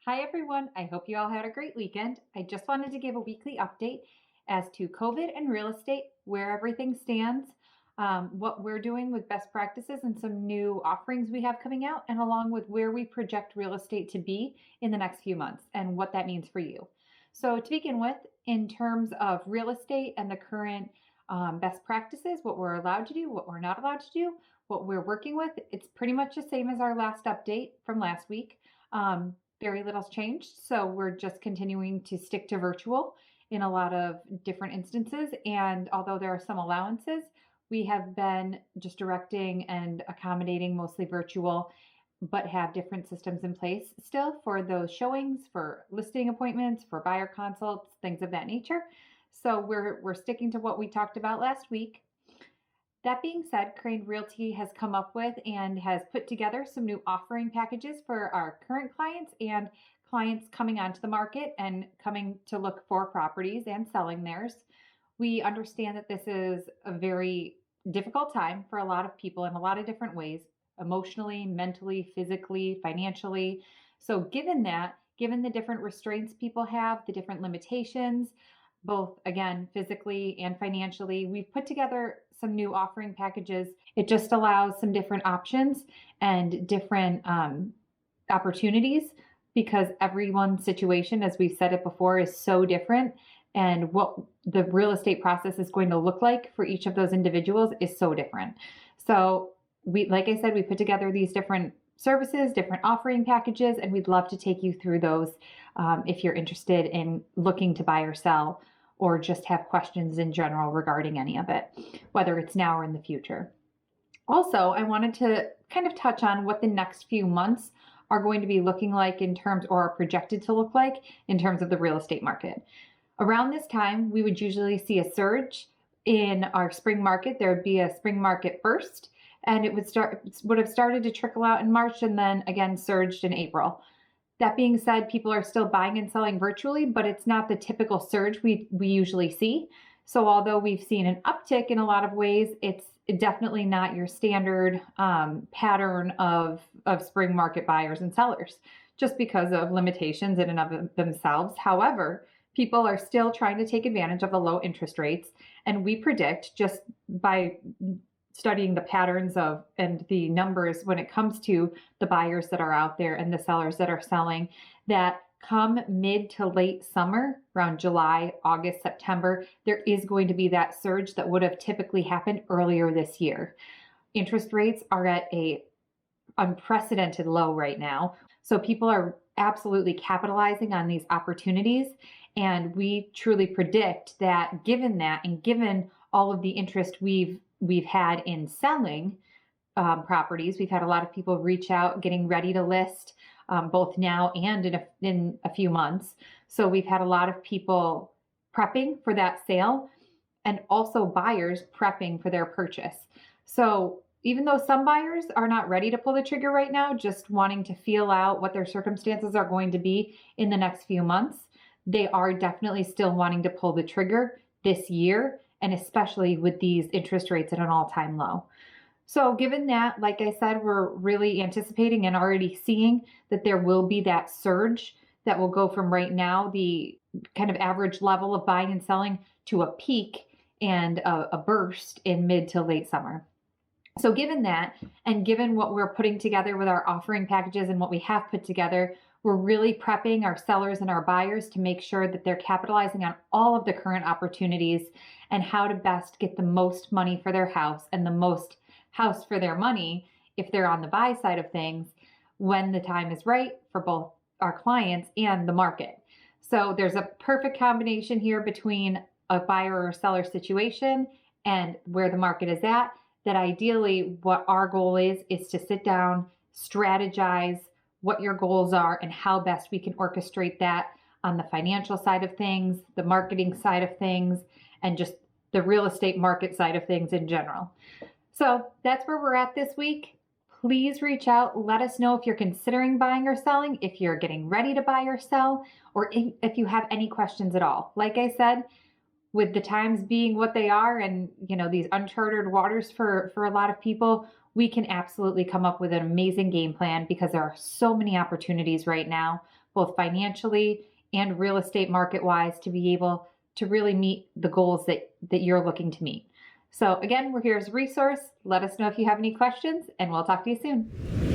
Hi, everyone. I hope you all had a great weekend. I just wanted to give a weekly update as to COVID and real estate, where everything stands, what we're doing with best practices, and some new offerings we have coming out, and along with where we project real estate to be in the next few months and what that means for you. So, to begin with, in terms of real estate and the current best practices, what we're allowed to do, what we're not allowed to do, what we're working with, it's pretty much the same as our last update from last week. Very little's changed. So we're just continuing to stick to virtual in a lot of different instances. And although there are some allowances, we have been just directing and accommodating mostly virtual, but have different systems in place still for those showings, for listing appointments, for buyer consults, things of that nature. So we're sticking to what we talked about last week. That being said, Crane Realty has come up with and has put together some new offering packages for our current clients and clients coming onto the market and coming to look for properties and selling theirs. We understand that this is a very difficult time for a lot of people in a lot of different ways, emotionally, mentally, physically, financially. So, given that, given the different restraints people have, the different limitations, both again physically and financially, we've put together some new offering packages. It just allows some different options and different opportunities because everyone's situation, as we've said it before, is so different. And what the real estate process is going to look like for each of those individuals is so different. So, like I said, we put together these different services, different offering packages, and we'd love to take you through those if you're interested in looking to buy or sell, or just have questions in general regarding any of it, whether it's now or in the future. Also, I wanted to kind of touch on what the next few months are going to be looking like in terms, or are projected to look like in terms of the real estate market. Around this time, we would usually see a surge in our spring market. There would be a spring market first, and it would have started to trickle out in March and then again surged in April. That being said, people are still buying and selling virtually, but it's not the typical surge we usually see. So although we've seen an uptick in a lot of ways, it's definitely not your standard pattern of spring market buyers and sellers, just because of limitations in and of themselves. However, people are still trying to take advantage of the low interest rates, and we predict, just by studying the patterns of and the numbers when it comes to the buyers that are out there and the sellers that are selling, that come mid to late summer, around July, August, September, there is going to be that surge that would have typically happened earlier this year. Interest rates are at a unprecedented low right now. So people are absolutely capitalizing on these opportunities. And we truly predict that given that, and given all of the interest we've had in selling properties, we've had a lot of people reach out getting ready to list, both now and in a few months. So we've had a lot of people prepping for that sale, and also buyers prepping for their purchase. So even though some buyers are not ready to pull the trigger right now, just wanting to feel out what their circumstances are going to be in the next few months, they are definitely still wanting to pull the trigger this year, and especially with these interest rates at an all-time low. So given that, like I said, we're really anticipating and already seeing that there will be that surge that will go from right now, the kind of average level of buying and selling, to a peak and a burst in mid to late summer. So given that, and given what we're putting together with our offering packages and what we have put together, we're really prepping our sellers and our buyers to make sure that they're capitalizing on all of the current opportunities and how to best get the most money for their house and the most house for their money if they're on the buy side of things, when the time is right for both our clients and the market. So there's a perfect combination here between a buyer or seller situation and where the market is at, that ideally what our goal is to sit down, strategize what your goals are and how best we can orchestrate that on the financial side of things, the marketing side of things, and just the real estate market side of things in general. So that's where we're at this week. Please reach out. Let us know if you're considering buying or selling, if you're getting ready to buy or sell, or if you have any questions at all. Like I said, with the times being what they are, and these uncharted waters for a lot of people, we can absolutely come up with an amazing game plan because there are so many opportunities right now, both financially and real estate market wise, to be able to really meet the goals that you're looking to meet. So again, we're here as a resource. Let us know if you have any questions, and we'll talk to you soon.